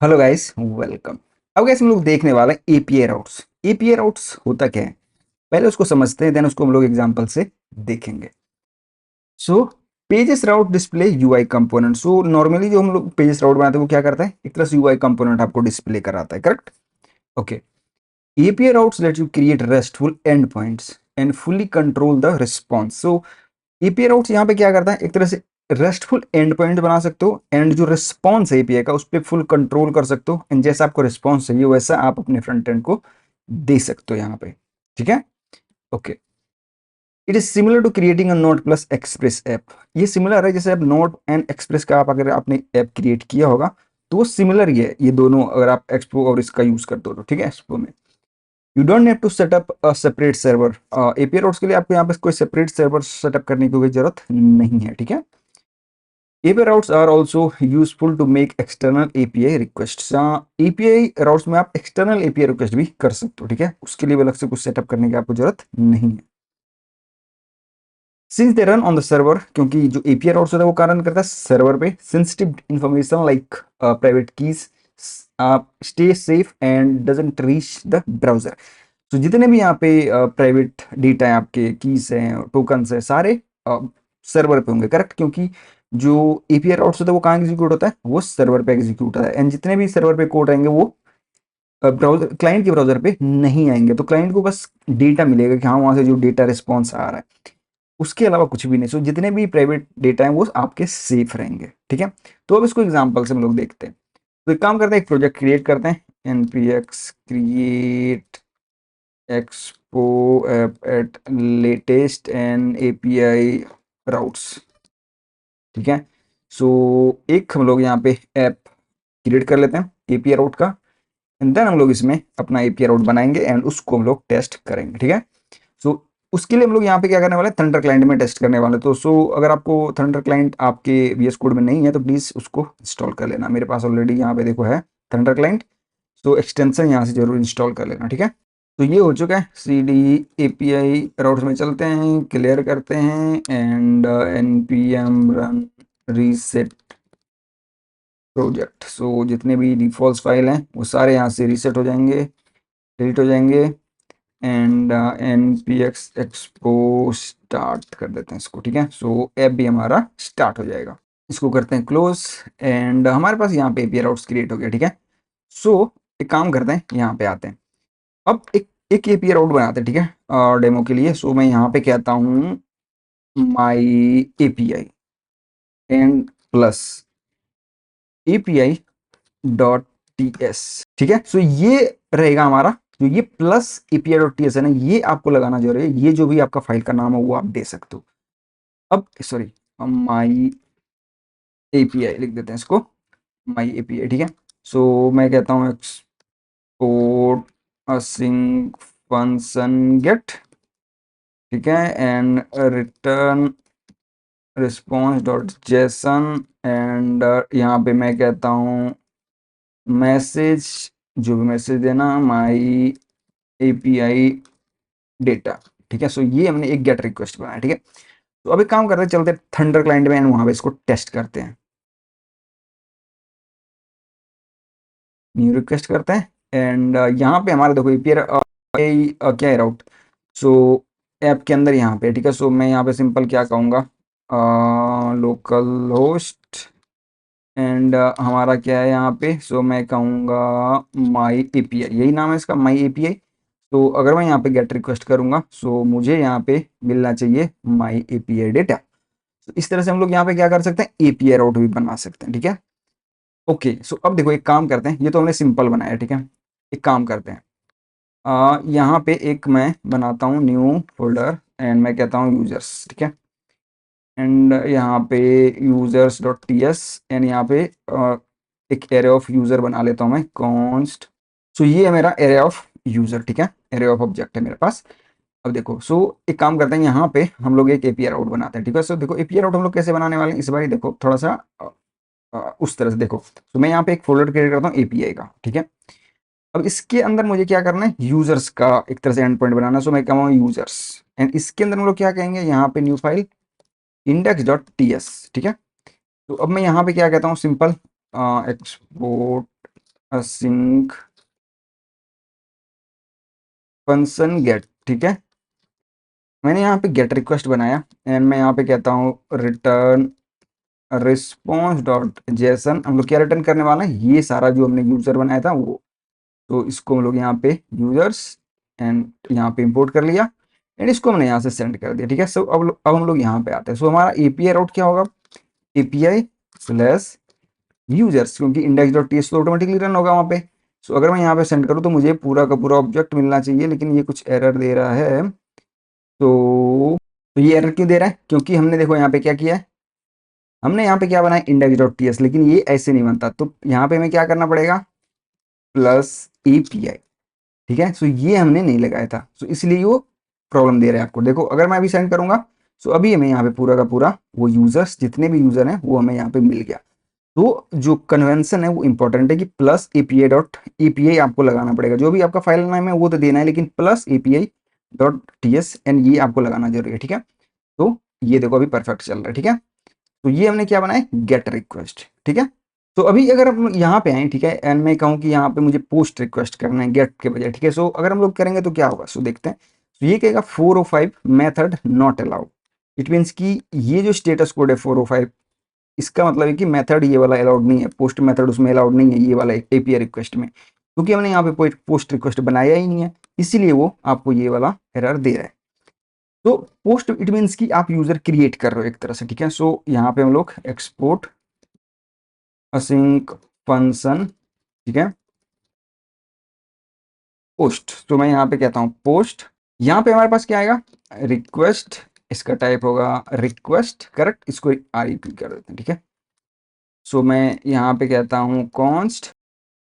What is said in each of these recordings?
Hello guys, welcome. अब guys हम लोग देखने वाले हैं एपीआई राउट्स। एपीआई राउट्स होता क्या है, पहले उसको समझते हैं, देन उसको हम लोग एग्जांपल से देखेंगे। So pages route display UI component. So normally जो हम लोग पेजेस राउट बनाते हैं वो क्या करता है, एक तरह से यूआई कंपोनेंट आपको डिस्प्ले कराता है, correct? Okay. API routes let you create restful and points and fully control the response. So API routes यहाँ पे क्या करता है, एक तरह से रेस्टफुल एंड पॉइंट बना सकते हो एंड जो रिस्पॉन्स है एपीआई का उस पर फुल कंट्रोल कर सकते हो, एंड जैसा आपको रिस्पॉन्स चाहिए वैसा आप अपने फ्रंट एंड को दे सकते हो यहाँ पे। ठीक है, okay. It is similar to creating a note plus express app. ये सिमिलर है, जैसे आप नोट एंड एक्सप्रेस का आप अगर आपने ऐप क्रिएट किया होगा तो वो सिमिलर ही है, ये दोनों अगर आप एक्सपो और इसका यूज करते हो तो। ठीक है, एक्सपो में you don't have to set up a separate server. API routes के लिए आपको यहाँ पे कोई सेपरेट सर्वर सेटअप करने की कोई जरूरत नहीं है। ठीक है, API routes are also useful to make external API requests। API routes में आप external API request भी कर सकते हो। ठीक है, उसके लिए भी अलग से कुछ सेटअप करने की आपको जरूरत नहीं है। Since they run on the server, क्योंकि जो API routes होता है वो क्या रन करता है सर्वर पे, sensitive information like private keys stay safe and doesn't reach the browser. तो जितने भी यहाँ पे प्राइवेट डेटा है, आपके कीज हैं, टोकन्स है, सारे सर्वर पे होंगे, करेक्ट? क्योंकि जो एपीआई राउट्स होता है वो कहाँ एग्जीक्यूट होता है, वो सर्वर पे एग्जीक्यूट होता है, एंड जितने भी सर्वर पे कोड रहेंगे वो ब्राउजर क्लाइंट के ब्राउजर पे नहीं आएंगे। तो क्लाइंट को बस डेटा मिलेगा कि हाँ वहां से जो डेटा रिस्पॉन्स आ रहा है, उसके अलावा कुछ भी नहीं। सो जितने भी प्राइवेट डेटा है वो आपके सेफ रहेंगे। ठीक है, तो अब इसको एग्जाम्पल से हम लोग देखते हैं। तो एक काम करते हैं, एक प्रोजेक्ट क्रिएट करते हैं, npx create Expo app at latest and API routes. ठीक है, सो एक हम लोग यहाँ पे ऐप क्रिएट कर लेते हैं एपीआई राउट का, एंड देन हम लोग इसमें अपना एपीआई राउट बनाएंगे एंड उसको हम लोग टेस्ट करेंगे। ठीक है, सो उसके लिए हम लोग यहाँ पे क्या करने वाले हैं, थंडर क्लाइंट में टेस्ट करने वाले। तो अगर आपको थंडर क्लाइंट आपके वीएस कोड में नहीं है तो प्लीज उसको इंस्टॉल कर लेना। मेरे पास ऑलरेडी यहाँ पे देखो है थंडर क्लाइंट, तो एक्सटेंशन यहाँ से जरूर इंस्टॉल कर लेना। ठीक है, तो ये हो चुका है। सी डी एपीआई राउट्स में चलते हैं, क्लियर करते हैं and npm run reset project. So जितने भी डिफॉल्ट फाइल हैं वो सारे यहाँ से रीसेट हो जाएंगे, डिलीट हो जाएंगे, एंड npx एक्सपो स्टार्ट कर देते हैं इसको। ठीक है, सो ऐप भी हमारा स्टार्ट हो जाएगा। इसको करते हैं क्लोज, एंड हमारे पास यहाँ पे एपीआई राउट्स क्रिएट हो गया। ठीक है, सो एक काम करते हैं, यहाँ पे आते हैं, अब एक एक एपीआई राउट बनाते हैं। ठीक है, डेमो के लिए। सो मैं यहाँ पे कहता हूँ my API and plus API dot T S. ठीक है, सो ये रहेगा हमारा, जो ये plus API dot T S है ना, ये आपको लगाना जरूरी है। ये जो भी आपका फाइल का नाम है वो आप दे सकते हो। अब सॉरी, माई एपीआई लिख देते हैं इसको, माई एपीआई। ठीक है, सो मैं कहता हूँ एक्सपोर्ट असिंक फंक्शन गेट। ठीक है, and return response dot JSON, and यहाँ पे मैं कहता हूँ मैसेज, जो भी मैसेज देना माई एपीआई डेटा। ठीक है, सो ये हमने एक गेट रिक्वेस्ट बनाया। ठीक है, तो अब एक काम करते हैं, चलते थंडर क्लाइंट में एंड वहां पे इसको टेस्ट करते हैं। न्यू रिक्वेस्ट करते हैं, एंड यहाँ पे हमारा देखो एपीआई क्या है राउट। सो ऐप के अंदर यहाँ पे, ठीक है, सो मैं यहाँ पे सिंपल क्या कहूँगा, लोकल होस्ट, एंड हमारा क्या है यहाँ पे, सो मैं कहूँगा माई एपीआई, यही नाम है इसका, माई एपीआई। तो अगर मैं यहाँ पे गेट रिक्वेस्ट करूँगा, सो मुझे यहाँ पे मिलना चाहिए माई एपीआई डेटा। तो इस तरह से हम लोग यहाँ पे क्या कर सकते हैं, एपीआई राउट भी बना सकते हैं। ठीक है, ओके। सो अब देखो एक काम करते हैं, ये तो हमने सिंपल बनाया। ठीक है, एक काम करते हैं, यहाँ पे एक मैं बनाता हूँ न्यू फोल्डर एंड मैं कहता हूँ यूजर्स। ठीक है, एंड यहाँ पे users dot T S, and यहाँ पे एक एरे ऑफ यूजर बना लेता हूँ मैं, कॉन्स्ट। सो ये है मेरा एरे ऑफ यूजर। ठीक है, एरे ऑफ ऑब्जेक्ट है मेरे पास। अब देखो, सो एक काम करते हैं, यहाँ पे हम लोग एक एपीआई राउट बनाते हैं। ठीक है, सो देखो एपीआई राउट हम लोग कैसे बनाने वाले हैं इस बार, देखो थोड़ा सा उस तरह से देखो। तो मैं यहाँ पे एक फोल्डर क्रिएट करता हूँ एपीआई का। ठीक है, अब इसके अंदर मुझे क्या करना है, यूजर्स का एक तरह से एंड पॉइंट बनाना। सो मैं कहूँगा यूजर्स, एंड इसके अंदर हम लोग क्या कहेंगे, यहाँ पे new file index dot T S. ठीक है, तो अब मैं यहाँ पे क्या कहता हूँ, simple export async function get, ठीक है। मैंने यहाँ पे गेट रिक्वेस्ट बनाया एंड मैं यहाँ पे कहता हूँ रिटर्न रिस्पॉन्स डॉट जेसन। हम लोग क्या रिटर्न करने वाले हैं, ये सारा जो हमने यूजर बनाया था वो। तो इसको हम लोग यहाँ पे यूजर्स एंड यहाँ पे इंपोर्ट कर लिया एंड इसको हमने यहाँ से सेंड कर दिया, ठीक है। सो अब हम लोग यहाँ पे आते हैं। सो हमारा एपीआई राउट क्या होगा, एपीआई स्लैश यूजर्स, क्योंकि इंडेक्स डॉट टी एस तो ऑटोमेटिकली रन होगा वहाँ पे। सो अगर मैं यहाँ पे सेंड करूँ तो मुझे पूरा का पूरा ऑब्जेक्ट मिलना चाहिए, लेकिन ये कुछ एरर दे रहा है। तो ये एरर क्यों दे रहा है, क्योंकि हमने देखो यहाँ पे क्या किया है, हमने यहाँ पे क्या बनाया इंडेक्स डॉट टी एस, लेकिन ये ऐसे नहीं बनता। तो यहाँ पे हमें क्या करना पड़ेगा, प्लस एपीआई, ठीक है। सो ये हमने नहीं लगाया था, सो इसलिए वो प्रॉब्लम दे रहा है आपको। देखो अगर मैं अभी सेंड करूंगा, सो अभी हमें यहाँ पे पूरा का पूरा वो यूजर्स जितने भी यूजर हैं वो हमें यहाँ पे मिल गया। तो जो कन्वेंशन है वो इंपॉर्टेंट है कि प्लस एपीआई डॉट एपीआई आपको लगाना पड़ेगा। जो भी आपका फाइल नाम है वो तो देना है, लेकिन plus API dot T S and ये आपको लगाना जरूरी है, ठीक है। तो ये देखो अभी परफेक्ट चल रहा है, ठीक है। तो ये हमने क्या बनाया, गेट रिक्वेस्ट, ठीक है। तो अभी अगर हम यहाँ पे आए, ठीक है, एंड मैं कहूँ कि यहाँ पे मुझे पोस्ट रिक्वेस्ट करना है गेट के बजाय, ठीक है। सो अगर हम लोग करेंगे तो क्या होगा, सो देखते हैं। तो ये कहेगा 405 method not allowed. It means कि ये जो स्टेटस कोड है 405, इसका मतलब है कि मेथड ये वाला अलाउड नहीं है, पोस्ट मेथड उसमें अलाउड नहीं है, ये वाला एपीआई रिक्वेस्ट में, क्योंकि हमने यहाँ पे पोस्ट रिक्वेस्ट बनाया ही नहीं है, इसीलिए वो आपको ये वाला एरर दे रहा है। तो पोस्ट इट मीन्स कि आप यूजर क्रिएट कर रहे हो एक तरह से, ठीक है। सो यहाँ पे हम लोग एक्सपोर्ट असिंक फंक्शन, ठीक है, पोस्ट। तो मैं यहाँ पे कहता हूँ पोस्ट, यहाँ पे हमारे पास क्या आएगा, रिक्वेस्ट, इसका टाइप होगा रिक्वेस्ट, करेक्ट, इसको आरईपी कर देते हैं, ठीक है। सो मैं यहाँ पे कहता हूँ const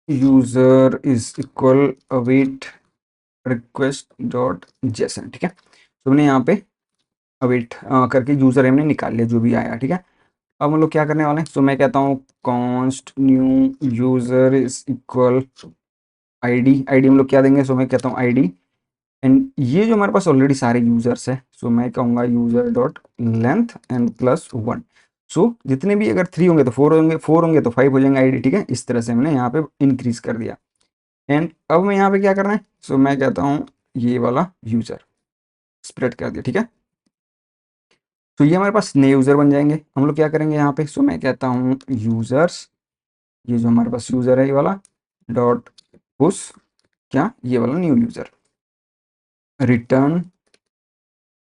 user is equal await request dot JSON, ठीक है। तो हमने यहाँ पे अवेट करके यूजर हमने निकाल लिया जो भी आया, ठीक है। अब हम लोग क्या करने वाले हैं, सो मैं कहता हूँ const new user is equal ID. ID हम लोग क्या देंगे, सो मैं कहता हूँ आईडी एंड ये जो हमारे पास ऑलरेडी सारे यूजर्स है, सो मैं कहूँगा user dot length and plus 1। सो जितने भी अगर 3 होंगे तो 4 होंगे, 4 होंगे तो 5 हो जाएंगे आईडी, ठीक है। इस तरह से हमने यहाँ पे इंक्रीज कर दिया एंड अब मैं यहाँ पे क्या करना है, सो मैं कहता हूँ ये वाला यूजर स्प्रेड कर दिया, ठीक है। तो ये हमारे पास नए यूजर बन जाएंगे। हम लोग क्या करेंगे यहाँ पे, सो मैं कहता हूँ यूजर्स, ये जो हमारे पास यूजर है ये वाला डॉट पुश, क्या ये वाला new user, return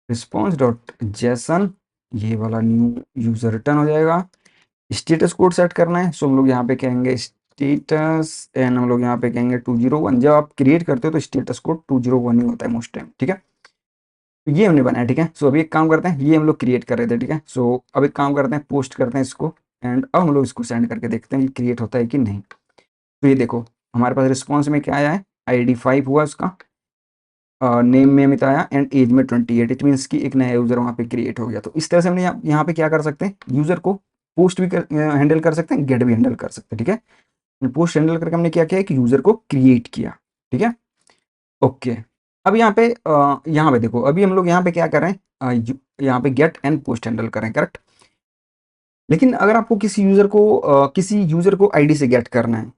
response dot Jason, ये वाला न्यू यूजर रिटर्न हो जाएगा। स्टेटस कोड सेट करना है, सो हम लोग यहाँ पे कहेंगे स्टेटस एंड हम लोग यहाँ पे कहेंगे 201। जब आप क्रिएट करते हो तो स्टेटस कोड 201 ही होता है मोस्ट टाइम, ठीक है। तो ये हमने बनाया, ठीक है। सो अभी एक काम करते हैं, ये हम लोग क्रिएट कर रहे थे, ठीक है। सो अब एक काम करते हैं, पोस्ट करते हैं इसको एंड अब हम लोग इसको सेंड करके देखते हैं कि क्रिएट होता है कि नहीं। तो ये देखो हमारे पास रिस्पॉन्स में क्या आया है, ID 5 हुआ उसका, नेम में अमित आया एंड एज में 28। इट मीन्स कि एक नया यूजर वहाँ पे क्रिएट हो गया। तो इस तरह से हमने यहाँ पे क्या कर सकते हैं, यूजर को पोस्ट भी हैंडल कर सकते हैं, गेट भी हैंडल कर सकते हैं, ठीक है। पोस्ट हैंडल करके हमने क्या किया कि यूजर को क्रिएट किया, ठीक है। ओके, अब यहाँ पे देखो अभी हम लोग यहाँ पे क्या कर रहे हैं, यहाँ पे गेट एंड पोस्ट हैंडल करें, करेक्ट। लेकिन अगर आपको किसी यूजर को आईडी से गेट करना है,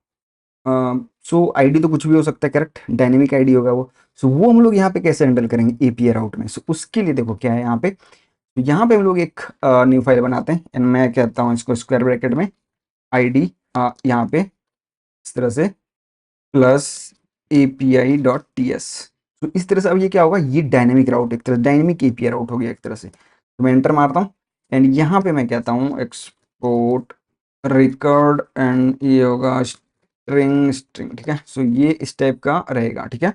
सो आईडी तो कुछ भी हो सकता है, करेक्ट, डायनेमिक आईडी होगा वो। सो वो हम लोग यहाँ पे कैसे हैंडल करेंगे एपीआई राउट में। सो उसके लिए देखो क्या है यहाँ पे, तो यहाँ पे हम लोग एक न्यू फाइल बनाते हैं एंड मैं कहता हूँ इसको स्क्वायर ब्रैकेट में आईडी यहाँ पे इस तरह से plus API dot T S. तो इस तरह से अब ये क्या होगा, ये डायनेमिक राउट, एक तरह डायनेमिक एपीआई राउट हो गया एक तरह से। तो मैं एंटर मारता हूँ एंड यहाँ पे मैं कहता हूँ एक्सपोर्ट रिकॉर्ड एंड ये होगा स्ट्रिंग स्ट्रिंग, ठीक है। सो ये इस टाइप का रहेगा, ठीक है।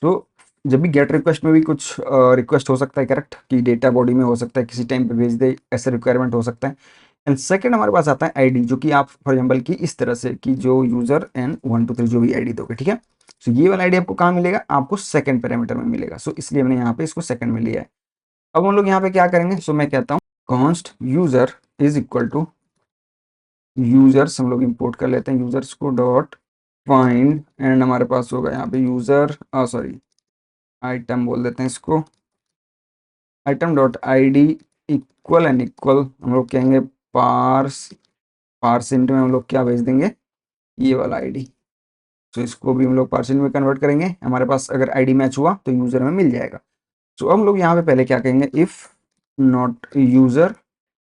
सो जब भी गेट रिक्वेस्ट में भी कुछ रिक्वेस्ट हो सकता है, करेक्ट, कि डेटा बॉडी में हो सकता है किसी टाइम पे भेज दे, ऐसे रिक्वायरमेंट हो सकता है। एंड सेकंड हमारे पास आता है आईडी, जो कि आप फॉर एग्जांपल की इस तरह से कि जो यूजर एंड 1 2 3 जो भी आईडी दोगे, ठीक है। सो ये वाला आईडी आपको कहाँ मिलेगा, आपको सेकंड पैरामीटर में मिलेगा। सो इसलिए हमने यहाँ पे इसको सेकंड में लिया है। अब हम लोग यहाँ पे क्या करेंगे, सो मैं कहता हूँ const user is equal to users, हम लोग इंपोर्ट कर लेते हैं users co dot find and हमारे पास होगा यहाँ पे यूजर सॉरी आइटम बोल देते हैं इसको, item dot ID equal and equal हम लोग कहेंगे पार्स, पार्स इंट में हम लोग क्या भेज देंगे, ये वाला आईडी, तो इसको भी हम लोग पार्शियल में कन्वर्ट करेंगे, हमारे पास अगर आईडी मैच हुआ तो यूजर में मिल जाएगा। तो अब हम लोग यहाँ पे पहले क्या कहेंगे, if not user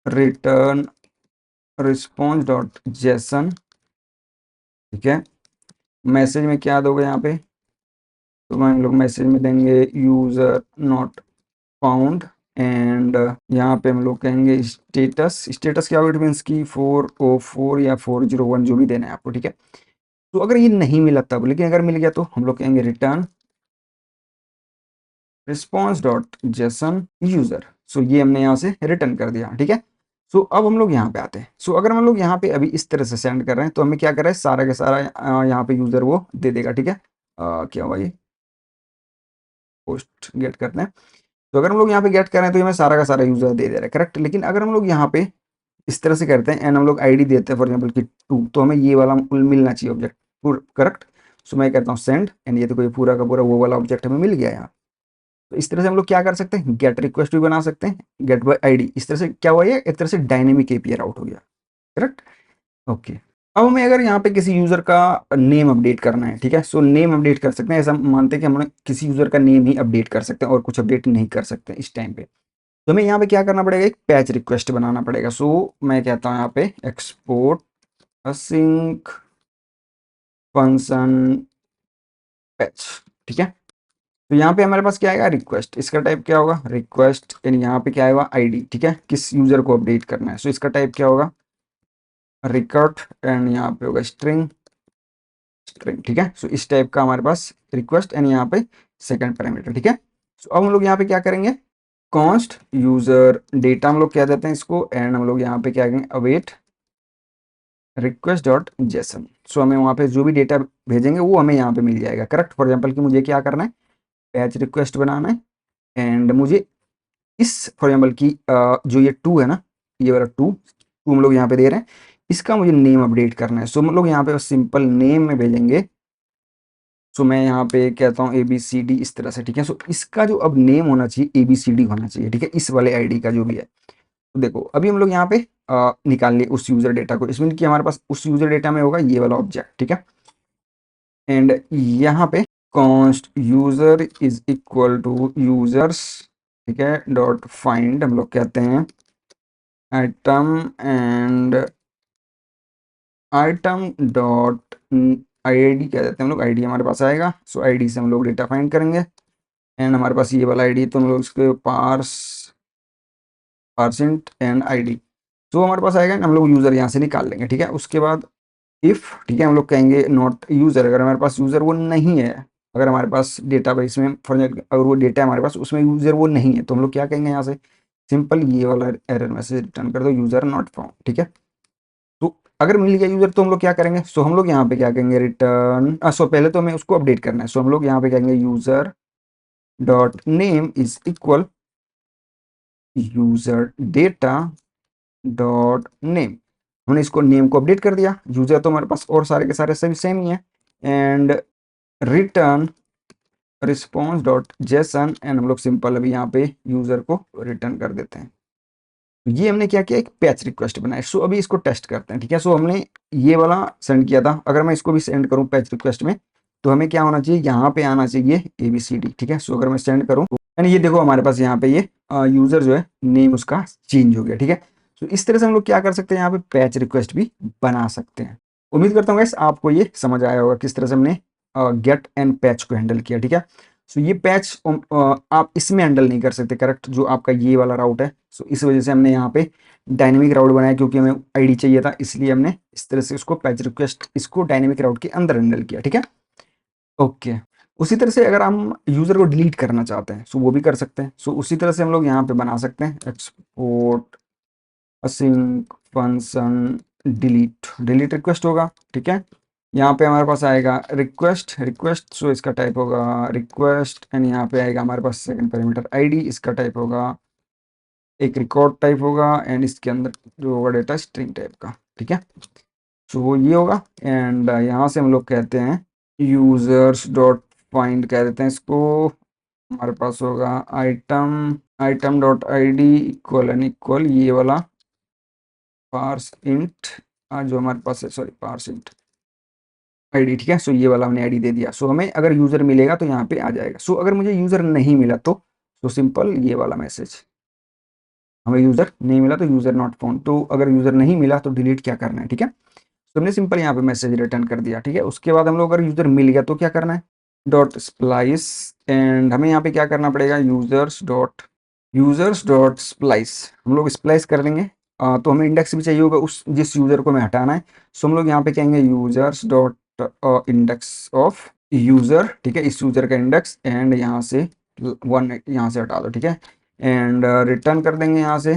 return response dot Jason, ठीक है। मैसेज में क्या दोगे यहाँ पे, तो हम लोग मैसेज में देंगे यूजर नॉट फाउंड, एंड यहाँ पे हम लोग कहेंगे स्टेटस, स्टेटस क्या होगा, इट मीन्स की 404 या 401 जो भी देना है आपको, ठीक है। तो अगर ये नहीं मिला तब, लेकिन अगर मिल गया तो हम लोग कहेंगे return response dot JSON user. So ये हमने यहाँ से रिटर्न कर दिया, ठीक है। सो अब हम लोग यहाँ पे आते हैं। सो अगर हम लोग यहाँ पे अभी इस तरह से सेंड कर रहे हैं तो हमें क्या कर रहा है, सारा का सारा यहाँ पे यूजर वो दे देगा, ठीक है। क्या हुआ ये, पोस्ट गेट करते हैं। तो अगर हम लोग यहाँ पे गेट कर रहे हैं तो ये हमें सारा का सारा यूजर दे दे रहा है, करेक्ट। लेकिन अगर हम लोग यहाँ पे इस तरह से करते हैं एंड हम लोग आईडी देते हैं फॉर एग्जांपल कि 2, तो हमें ये वाला मिलना चाहिए ऑब्जेक्ट, करेक्ट। सो मैं कहता हूँ सेंड, एंड ये तो कोई पूरा का पूरा वो वाला ऑब्जेक्ट हमें मिल गया यहाँ। तो इस तरह से हम लोग क्या कर सकते हैं, गेट रिक्वेस्ट भी बना सकते हैं, गेट बाय आईडी। इस तरह से क्या हुआ, ये एक तरह से डायनेमिक एपीआई राउट हो गया, करेक्ट। ओके। अब हमें अगर यहाँ पे किसी यूजर का नेम अपडेट करना है, ठीक है। सो नेम अपडेट कर सकते हैं, ऐसा मानते हैं कि हम किसी यूजर का नेम ही अपडेट कर सकते हैं और कुछ अपडेट नहीं कर सकते इस टाइम पे। तो हमें यहाँ पे क्या करना पड़ेगा, एक पैच रिक्वेस्ट बनाना पड़ेगा। सो मैं कहता हूँ यहाँ पे एक्सपोर्ट असिंक फंक्शन पैच, ठीक है। तो यहाँ पे हमारे पास क्या आएगा, रिक्वेस्ट, इसका टाइप क्या होगा, रिक्वेस्ट, एंड यहाँ पे क्या आएगा, आईडी, ठीक है, किस यूजर को अपडेट करना है। सो इसका टाइप क्या होगा, रिकॉर्ड, एंड यहाँ पे होगा स्ट्रिंग, स्ट्रिंग, ठीक है। सो इस टाइप का हमारे पास रिक्वेस्ट, एंड यहाँ पे सेकंड पैरामीटर, ठीक है। सो अब हम लोग यहाँ पे क्या करेंगे, कॉन्स्ट यूजर डेटा हम लोग क्या देते हैं इसको, एंड हम लोग यहाँ पे क्या करेंगे, अवेट रिक्वेस्ट डॉट जेसन। सो हमें वहाँ पे जो भी डेटा भेजेंगे वो हमें यहाँ पे मिल जाएगा, करेक्ट। फॉर एग्जाम्पल कि मुझे क्या करना है, पैच रिक्वेस्ट बनाना है, एंड मुझे इस फॉर एग्जाम्पल की जो ये 2 है ना, ये वाला 2 हम लोग यहाँ पे दे रहे हैं, इसका मुझे नेम अपडेट करना है। सो हम लोग यहाँ पे सिंपल नेम में भेजेंगे। सो मैं यहाँ पे कहता हूँ ABCD इस तरह से, ठीक है। सो इसका जो अब नेम होना चाहिए ABCD होना चाहिए, ठीक है, इस वाले आईडी का जो भी है। तो देखो अभी हम लोग यहाँ पे निकाल लिए उस यूजर डेटा को, इसमें कि हमारे पास उस यूजर डेटा में होगा ये वाला ऑब्जेक्ट, ठीक है। एंड यहाँ पे const user is equal to users, ठीक है, डॉट फाइंड हम लोग कहते हैं item, and item dot ID कह देते हैं हम लोग, आईडी हमारे पास आएगा। सो आईडी से हम लोग डेटा फाइंड करेंगे, एंड हमारे पास ये वाला आईडी, तो हम लोग इसके पार्सेंट एंड आईडी, तो हमारे पास आएगा, हम लोग यूजर यहाँ से निकाल लेंगे, ठीक है। उसके बाद इफ, ठीक है, हम लोग कहेंगे नॉट यूजर, अगर हमारे पास यूजर वो नहीं है, अगर हमारे पास डेटा बेस में फॉर अगर वो डेटा हमारे पास उसमें यूजर वो नहीं है, तो हम लोग क्या कहेंगे यहाँ से, सिंपल ये वाला एरर मैसेज रिटर्न कर दो, यूजर नॉट फाउंड, ठीक है। तो अगर मिल गया यूजर तो हम लोग क्या करेंगे, सो हम लोग यहाँ पे क्या कहेंगे, रिटर्न, सो पहले तो हमें उसको अपडेट करना है। सो हम लोग यहाँ पे कहेंगे user dot name is equal user data dot name. हमने इसको नेम को अपडेट कर दिया, यूजर तो हमारे पास और सारे के सारे सभी सेम ही है, and return response dot JSON, and हम लोग सिंपल अभी यहाँ पे यूजर को रिटर्न कर देते हैं। तो ये हमने क्या किया, एक पैच रिक्वेस्ट बनाया। सो अभी इसको टेस्ट करते हैं, ठीक है। सो हमने ये वाला सेंड किया था, अगर मैं इसको भी सेंड करूँ पैच रिक्वेस्ट में, तो हमें क्या होना चाहिए, यहाँ पे आना चाहिए ABCD, ठीक है। सो अगर मैं सेंड करूँ, यानी ये देखो हमारे पास यहाँ पे ये यूजर जो है नेम उसका चेंज हो गया, ठीक है। तो इस तरह से हम लोग क्या कर सकते हैं, यहाँ पे पैच रिक्वेस्ट भी बना सकते हैं। उम्मीद करता हूँ गाइस आपको ये समझ आया होगा किस तरह से हमने गेट एंड पैच को हैंडल किया, ठीक है। सो ये पैच आप इसमें हैंडल नहीं कर सकते, करेक्ट, जो आपका ये वाला राउट है। सो इस वजह से हमने यहाँ पे डायनेमिक राउट बनाया, क्योंकि हमें आईडी चाहिए था, इसलिए हमने इस तरह से उसको पैच रिक्वेस्ट इसको डायनेमिक राउट के अंदर हैंडल किया, ठीक है। ओके। उसी तरह से अगर हम यूजर को डिलीट करना चाहते हैं, सो वो भी कर सकते हैं। सो उसी तरह से हम लोग यहाँ पे बना सकते हैं export async function delete, delete request होगा, ठीक है। यहाँ पे हमारे पास आएगा रिक्वेस्ट, रिक्वेस्ट, सो इसका टाइप होगा रिक्वेस्ट, एंड यहाँ पे आएगा हमारे पास सेकंड पैरामीटर आईडी, इसका टाइप होगा एक रिकॉर्ड टाइप होगा, एंड इसके अंदर जो होगा डेटा स्ट्रिंग टाइप का, ठीक है। सो वो ये होगा, एंड यहाँ से हम लोग कहते हैं यूजर्स डॉट फाइंड कह देते हैं इसको, हमारे पास होगा item, item dot ID equal and equal ये वाला पार्स इंट, जो हमारे पास है, सॉरी पार्स इंट, आईडी, ठीक है। सो ये वाला हमने आईडी दे दिया। सो हमें अगर यूज़र मिलेगा तो यहाँ पे आ जाएगा। सो अगर मुझे यूज़र नहीं मिला तो सिंपल ये वाला मैसेज, हमें यूज़र नहीं मिला तो यूज़र नॉट फाउंड। तो अगर यूज़र नहीं मिला तो डिलीट क्या करना है, ठीक है। तो हमने सिंपल यहाँ पे मैसेज रिटर्न कर दिया, ठीक है। उसके बाद हम लोग अगर यूज़र मिल गया तो क्या करना है, डॉट स्प्लाइस, एंड हमें यहाँ पे क्या करना पड़ेगा, यूजर्स डॉट स्प्लाइस, हम लोग स्प्लाइस कर देंगे। तो हमें इंडेक्स भी चाहिए होगा उस जिस यूज़र को हमें हटाना है। सो हम लोग यहाँ पे कहेंगे users dot index of user, ठीक है, इस यूज़र का इंडेक्स, एंड यहाँ से 1 यहाँ से हटा दो, ठीक है। एंड रिटर्न कर देंगे यहाँ से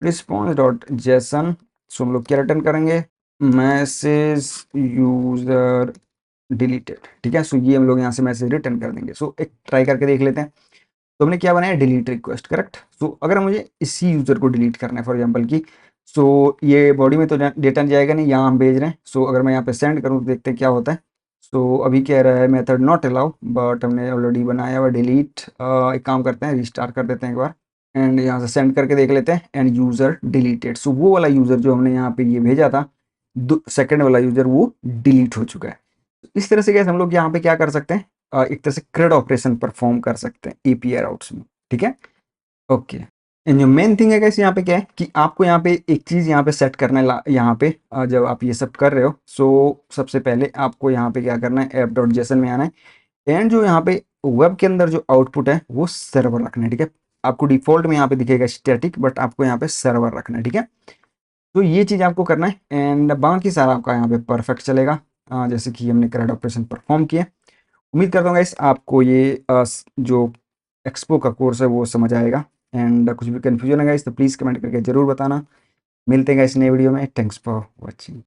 रिस्पॉन्स डॉट जेसन। सो हम लोग क्या रिटर्न करेंगे, मैसेज यूज़र डिलीटेड, ठीक है। सो ये हम लोग यहाँ से मैसेज रिटर्न कर देंगे। सो एक ट्राई करके देख लेते हैं। तो हमने क्या बनाया, डिलीट रिक्वेस्ट, करेक्ट। सो अगर मुझे इसी यूज़र को डिलीट करना है फॉर एग्जांपल की, सो ये बॉडी में तो डेटा जाएगा नहीं, यहाँ हम भेज रहे हैं। सो अगर मैं यहाँ पे सेंड करूँ तो देखते हैं क्या होता है। सो अभी कह रहा है मेथड नॉट अलाउ, बट हमने ऑलरेडी बनाया हुआ डिलीट। एक काम करते हैं, रिस्टार्ट कर देते हैं एक बार, एंड यहाँ से सेंड करके देख लेते हैं, एंड यूज़र डिलीटेड। सो वो वाला यूज़र जो हमने यहाँ पे ये भेजा था, सेकेंड वाला यूज़र, वो डिलीट हो चुका है। इस तरह से गैस हम लोग यहाँ पे क्या कर सकते हैं, एक तरह से क्रेड ऑपरेशन परफॉर्म कर सकते हैं एपीआई राउट्स में, ठीक है। ओके, एंड जो मेन थिंग है गैस यहाँ पे क्या है कि आपको यहाँ पे एक चीज़ यहाँ पे सेट करना है, यहाँ पे जब आप ये सब कर रहे हो। सो सबसे पहले आपको यहाँ पे क्या करना है, ऐप डॉट जेसन में आना है, एंड जो यहाँ पे वेब के अंदर जो आउटपुट है वो सर्वर रखना है, ठीक है। आपको डिफॉल्ट में यहाँ पे दिखेगा स्टैटिक, बट आपको यहाँ पे सर्वर रखना है, ठीक है। तो ये चीज़ आपको करना है, एंड बाकी सारा आपका यहाँ पे परफेक्ट चलेगा। जैसे कि हमने क्रेड ऑपरेशन परफॉर्म किया। उम्मीद करता हूँ गाइस आपको ये जो एक्सपो का कोर्स है वो समझ आएगा, एंड कुछ भी कन्फ्यूजन है गाइस तो प्लीज़ कमेंट करके ज़रूर बताना। मिलते हैं गाइस नए वीडियो में। Thanks for watching.